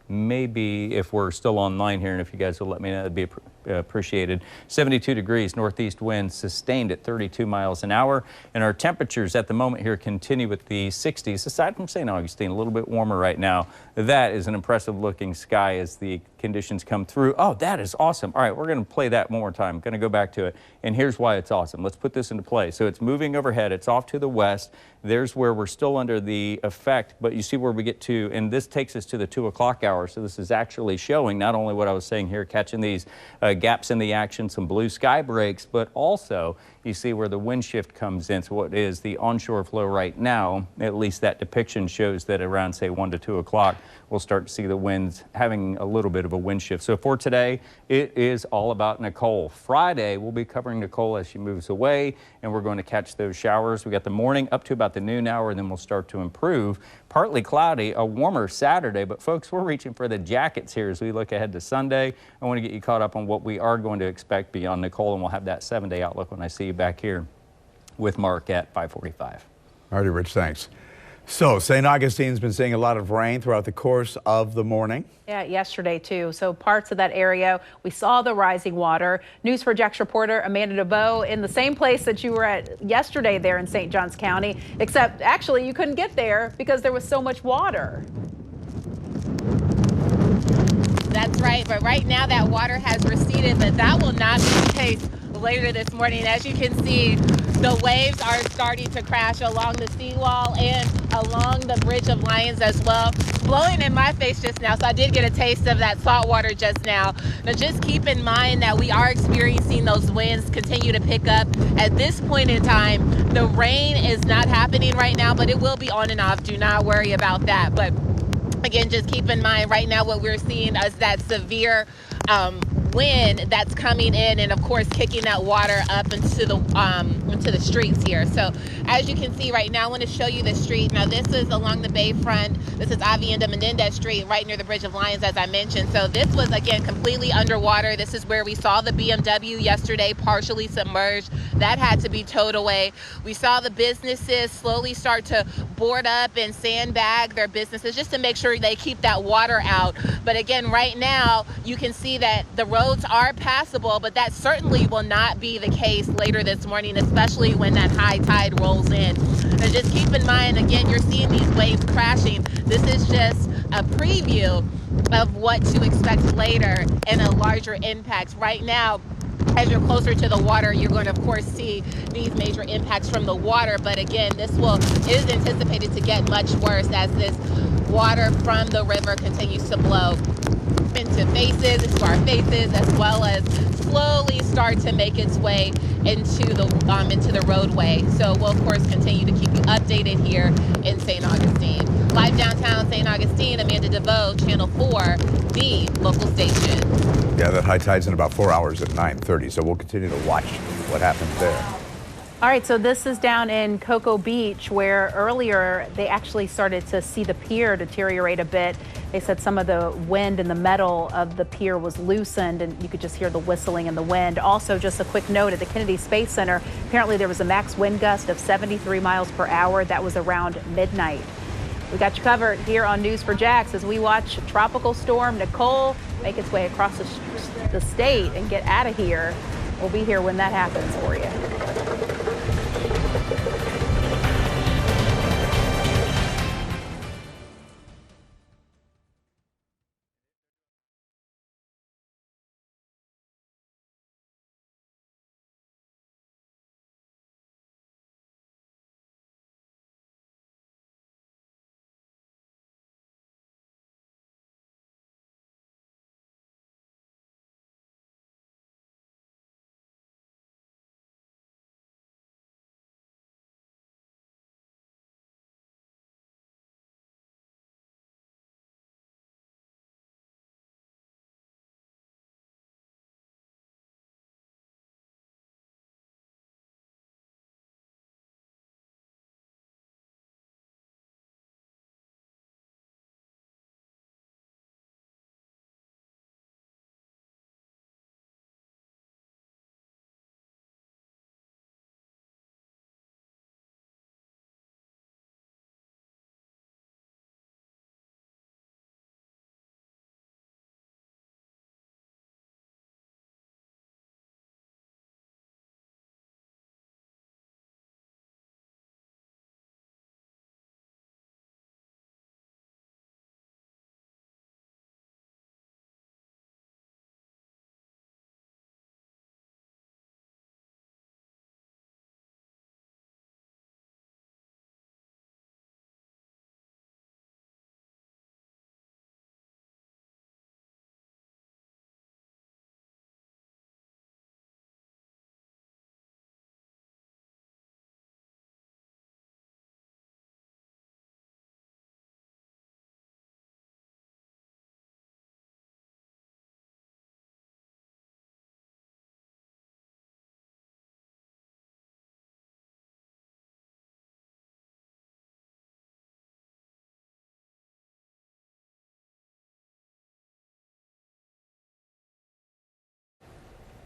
maybe, if we're still online here, and if you guys will let me know, that'd be appreciated. 72 degrees, northeast wind sustained at 32 miles an hour. And our temperatures at the moment here continue with the 60s. Aside from St. Augustine, a little bit warmer right now. That is an impressive looking sky as the conditions come through. Oh, that is awesome. All right, we're going to play that one more time. I'm going to go back to it. And here's why it's awesome. Let's put this into play. So it's moving overhead. It's off to the west. There's where we're still under the effect, but you see where we get to, and this takes us to the 2 o'clock hour. So this is actually showing not only what I was saying here, catching these gaps in the action, some blue sky breaks, but also you see where the wind shift comes in. So what is the onshore flow right now, at least that depiction shows that around, say, 1 to 2 o'clock, we'll start to see the winds having a little bit of a wind shift. So for today, it is all about Nicole. Friday, we'll be covering Nicole as she moves away, and we're going to catch those showers. We got the morning up to about the noon hour, and then we'll start to improve. Partly cloudy, a warmer Saturday, but folks, we're reaching for the jackets here as we look ahead to Sunday. I want to get you caught up on what we are going to expect beyond Nicole, and we'll have that 7-day outlook when I see you back here with Mark at 545. All righty, Rich, thanks. So St. Augustine's been seeing a lot of rain throughout the course of the morning. Yeah, yesterday too. So parts of that area, we saw the rising water. News4JAX reporter Amanda DeVoe in the same place that you were at yesterday there in St. Johns County, except actually you couldn't get there because there was so much water. That's right, but right now that water has receded, but that will not be the case later this morning. As you can see, the waves are starting to crash along the seawall and along the Bridge of Lions as well. It's blowing in my face just now, so I did get a taste of that salt water just now. Now just keep in mind that we are experiencing those winds continue to pick up. At this point in time, the rain is not happening right now, but it will be on and off. Do not worry about that. But again, just keep in mind right now what we're seeing is that severe wind that's coming in, and of course kicking that water up into the streets here. So as you can see right now, I want to show you the street. Now this is along the bayfront. This is Avienda Menendez Street, right near the Bridge of Lions, as I mentioned. So this was again completely underwater. This is where we saw the BMW yesterday partially submerged. That had to be towed away. We saw the businesses slowly start to board up and sandbag their businesses just to make sure they keep that water out. But again, right now you can see that the roads are passable, but that certainly will not be the case later this morning, especially when that high tide rolls in. And just keep in mind, again, you're seeing these waves crashing. This is just a preview of what to expect later and a larger impact. Right now, as you're closer to the water, you're going to, of course, see these major impacts from the water. But again, this is anticipated to get much worse as this water from the river continues to blow into our faces, as well as slowly start to make its way into the roadway. So we'll, of course, continue to keep you updated here in St. Augustine. Live downtown St. Augustine, Amanda DeVoe, Channel 4, the local station. Yeah, that high tide's in about 4 hours at 9:30, so we'll continue to watch what happens there. All right, so this is down in Cocoa Beach, where earlier they actually started to see the pier deteriorate a bit. They said some of the wind and the metal of the pier was loosened, and you could just hear the whistling and the wind. Also, just a quick note, at the Kennedy Space Center, apparently there was a max wind gust of 73 miles per hour. That was around midnight. We got you covered here on News4JAX as we watch Tropical Storm Nicole make its way across the state and get out of here. We'll be here when that happens for you.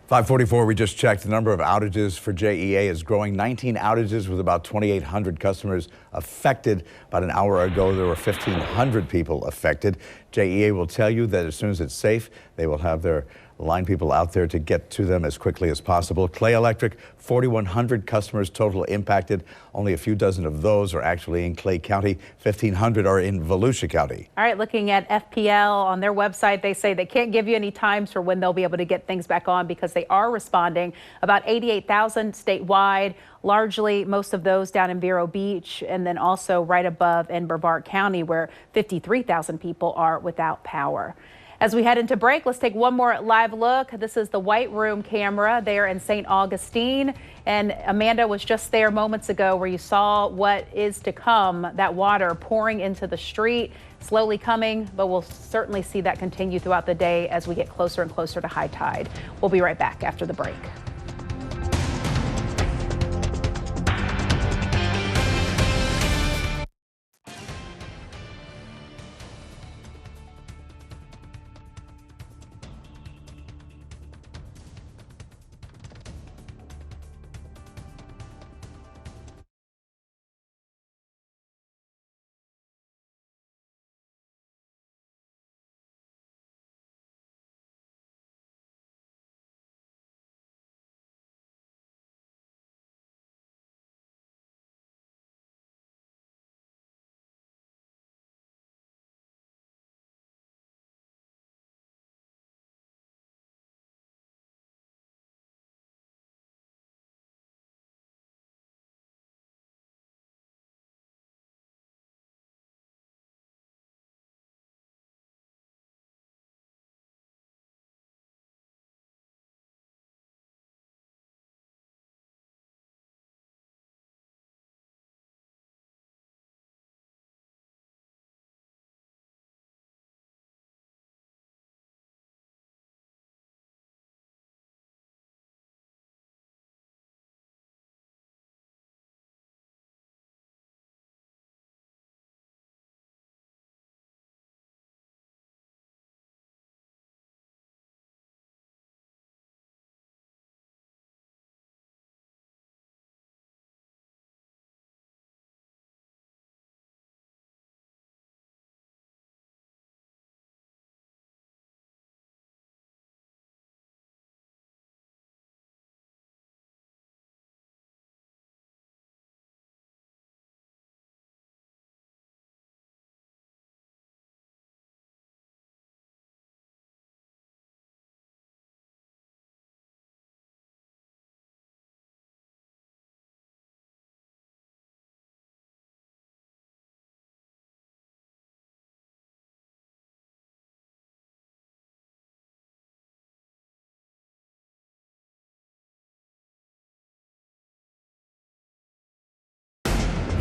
544, we just checked. The number of outages for JEA is growing. 19 outages with about 2,800 customers affected. About an hour ago, there were 1,500 people affected. JEA will tell you that as soon as it's safe, they will have their line people out there to get to them as quickly as possible. Clay Electric, 4,100 customers total impacted. Only a few dozen of those are actually in Clay County. 1,500 are in Volusia County. All right, looking at FPL on their website, they say they can't give you any times for when they'll be able to get things back on because they are responding. About 88,000 statewide, largely most of those down in Vero Beach, and then also right above in Brevard County where 53,000 people are without power. As we head into break, let's take one more live look. This is the White Room camera there in St. Augustine. And Amanda was just there moments ago where you saw what is to come, that water pouring into the street, slowly coming, but we'll certainly see that continue throughout the day as we get closer and closer to high tide. We'll be right back after the break.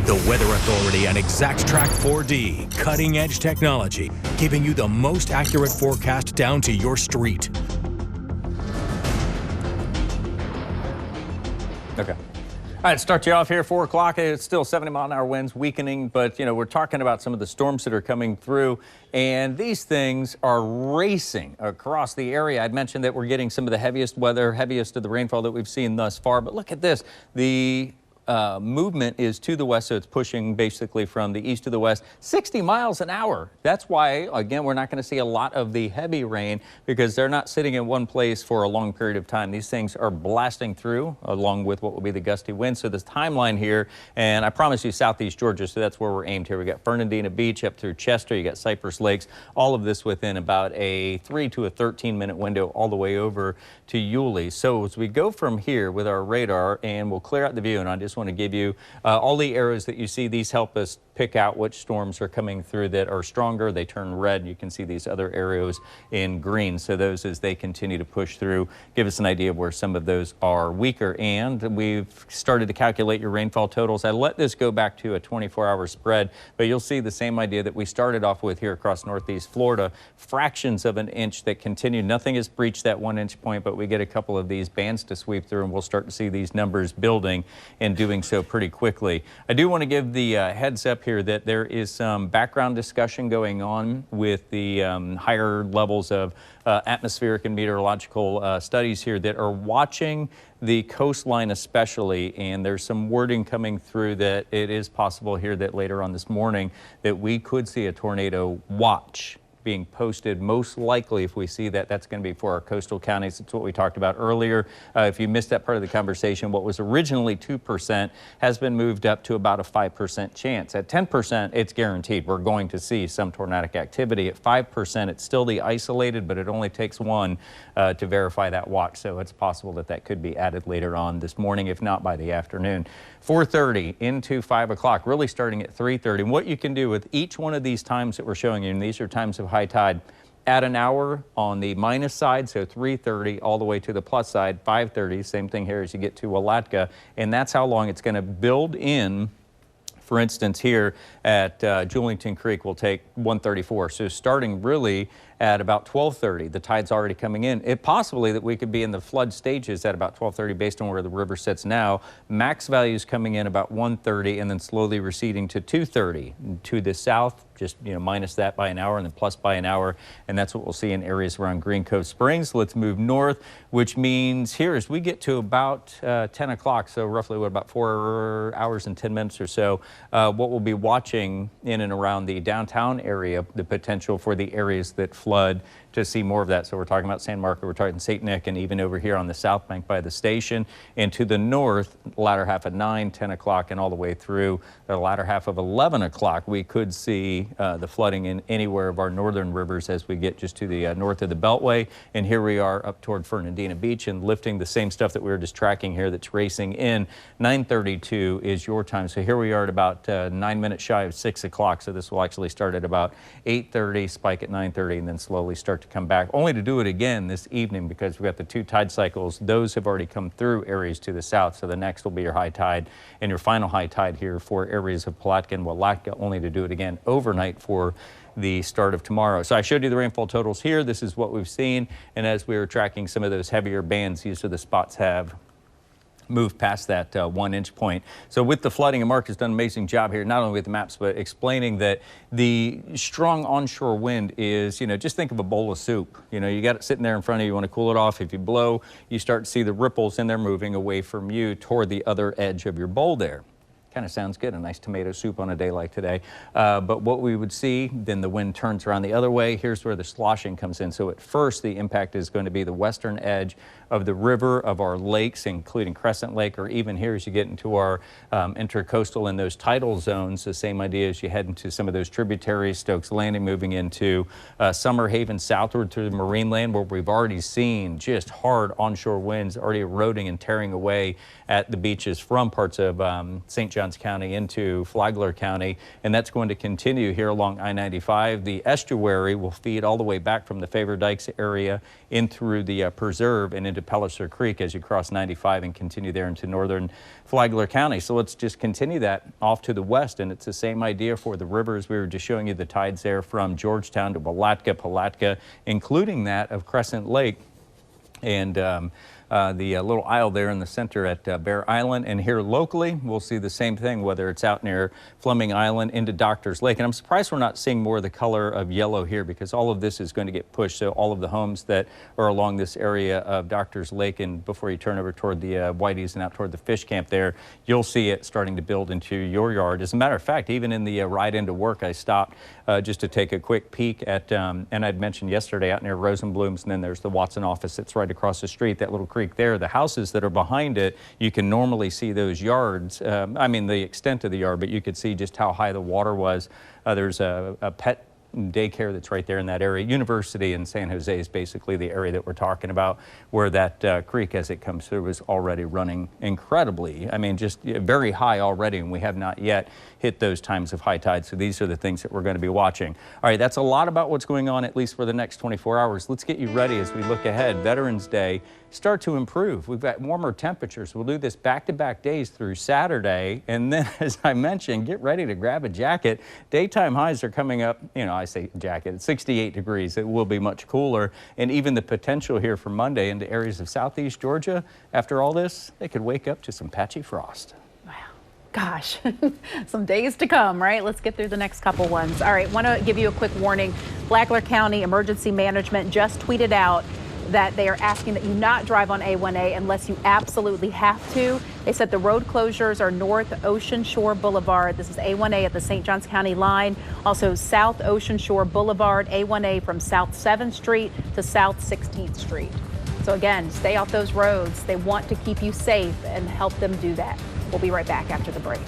The Weather Authority and Exact Track 4D, cutting edge technology, giving you the most accurate forecast down to your street. Okay. All right, start you off here, 4 o'clock. It's still 70-mile-an-hour winds, weakening, but, you know, we're talking about some of the storms that are coming through, and these things are racing across the area. I'd mentioned that we're getting some of the heaviest weather, heaviest of the rainfall that we've seen thus far, but look at this. The movement is to the west, so it's pushing basically from the east to the west, 60 miles an hour. That's why, again, we're not going to see a lot of the heavy rain because they're not sitting in one place for a long period of time. These things are blasting through along with what will be the gusty winds. So this timeline here, and I promise you southeast Georgia, so that's where we're aimed here. We got Fernandina Beach up through Chester, you got Cypress Lakes, all of this within about a 3 to a 13-minute window all the way over to Yulee. So as we go from here with our radar, and we'll clear out the view, and I just want to give you all the arrows that you see. These help us pick out which storms are coming through that are stronger. They turn red. You can see these other arrows in green. So those, as they continue to push through, give us an idea of where some of those are weaker. And we've started to calculate your rainfall totals. I let this go back to a 24-hour spread, but you'll see the same idea that we started off with here across northeast Florida. Fractions of an inch that continue. Nothing has breached that 1 inch point, but we get a couple of these bands to sweep through, and we'll start to see these numbers building and do doing so pretty quickly. I do want to give the heads up here that there is some background discussion going on with the higher levels of atmospheric and meteorological studies here that are watching the coastline especially, and there's some wording coming through that it is possible here that later on this morning that we could see a tornado watch being posted. Most likely, if we see that, that's going to be for our coastal counties. It's what we talked about earlier. If you missed that part of the conversation, what was originally 2% has been moved up to about a 5% chance. At 10%, it's guaranteed we're going to see some tornadic activity. At 5%, it's still the isolated, but it only takes one to verify that watch. So it's possible that that could be added later on this morning, if not by the afternoon. 4:30 into 5 o'clock, really starting at 3:30. And what you can do with each one of these times that we're showing you, and these are times of high tide, add an hour on the minus side, so 3:30 all the way to the plus side, 5:30, same thing here as you get to Walatka, and that's how long it's going to build in. For instance, here at Julington Creek will take 1:34. So starting really at about 12:30, the tide's already coming in. It possibly that we could be in the flood stages at about 12:30 based on where the river sits now. Max values coming in about 1:30 and then slowly receding to 2:30. To the south, just minus that by an hour and then plus by an hour, and that's what we'll see in areas around Green Cove Springs. Let's move north, which means here as we get to about 10 o'clock, so roughly about 4 hours and 10 minutes or so, what we'll be watching in and around the downtown area, the potential for the areas that flood to see more of that. So we're talking about San Marco, we're talking St. Nick, and even over here on the south bank by the station. And to the north, latter half of 9, 10 o'clock, and all the way through the latter half of 11 o'clock, we could see the flooding in anywhere of our northern rivers as we get just to the north of the Beltway. And here we are up toward Fernandina Beach and lifting the same stuff that we were just tracking here that's racing in. 9:32 is your time. So here we are at about 9 minutes shy of 6 o'clock. So this will actually start at about 8:30, spike at 9:30, and then slowly start to come back, only to do it again this evening because we've got the two tide cycles. Those have already come through areas to the south, so the next will be your high tide and your final high tide here for areas of Palatka and Walatka, only to do it again overnight for the start of tomorrow. So I showed you the rainfall totals here. This is what we've seen, and as we were tracking some of those heavier bands, these are the spots have move past that 1 inch point. So with the flooding, and Mark has done an amazing job here, not only with the maps, but explaining that the strong onshore wind is, just think of a bowl of soup. You got it sitting there in front of you, you want to cool it off. If you blow, you start to see the ripples and they're moving away from you toward the other edge of your bowl there. Kind of sounds good, a nice tomato soup on a day like today. But what we would see, then the wind turns around the other way. Here's where the sloshing comes in. So at first, the impact is going to be the western edge of the river, of our lakes, including Crescent Lake, or even here as you get into our intercoastal and those tidal zones. The same idea as you head into some of those tributaries, Stokes Landing, moving into Summer Haven southward through the marine land, where we've already seen just hard onshore winds already eroding and tearing away at the beaches from parts of St. Johns County into Flagler County, and that's going to continue here along I-95. The estuary will feed all the way back from the Favor Dykes area in through the preserve and into Pellicer Creek as you cross 95 and continue there into northern Flagler County. So let's just continue that off to the west, and it's the same idea for the rivers. We were just showing you the tides there from Georgetown to Walatka, Palatka, including that of Crescent Lake, and the little isle there in the center at Bear Island. And here locally, we'll see the same thing, whether it's out near Fleming Island into Doctors Lake. And I'm surprised we're not seeing more of the color of yellow here, because all of this is going to get pushed. So all of the homes that are along this area of Doctors Lake, and before you turn over toward the Whiteys and out toward the fish camp there, you'll see it starting to build into your yard. As a matter of fact, even in the ride into work, I stopped just to take a quick peek at, and I'd mentioned yesterday out near Rosenblum's, and then there's the Watson office that's right across the street, that little creek there. The houses that are behind it, you can normally see those yards, I mean the extent of the yard, but you could see just how high the water was. There's a pet daycare that's right there in that area. University in San Jose is basically the area that we're talking about, where that creek as it comes through is already running incredibly, I mean just very high already, and we have not yet hit those times of high tide. So these are the things that we're going to be watching. All right, that's a lot about what's going on, at least for the next 24 hours. Let's get you ready as we look ahead. Veterans Day start to improve. We've got warmer temperatures. We'll do this back-to-back days through Saturday, and then as I mentioned, get ready to grab a jacket. Daytime highs are coming up, I say jacket, it's 68 degrees. It will be much cooler, and even the potential here for Monday into areas of southeast Georgia, after all this, they could wake up to some patchy frost. Wow. Gosh, some days to come, right? Let's get through the next couple ones. All right, want to give you a quick warning. Flagler County Emergency Management just tweeted out that they are asking that you not drive on A1A unless you absolutely have to. They said the road closures are North Ocean Shore Boulevard. This is A1A at the St. Johns County line. Also South Ocean Shore Boulevard, A1A from South 7th Street to South 16th Street. So again, stay off those roads. They want to keep you safe and help them do that. We'll be right back after the break.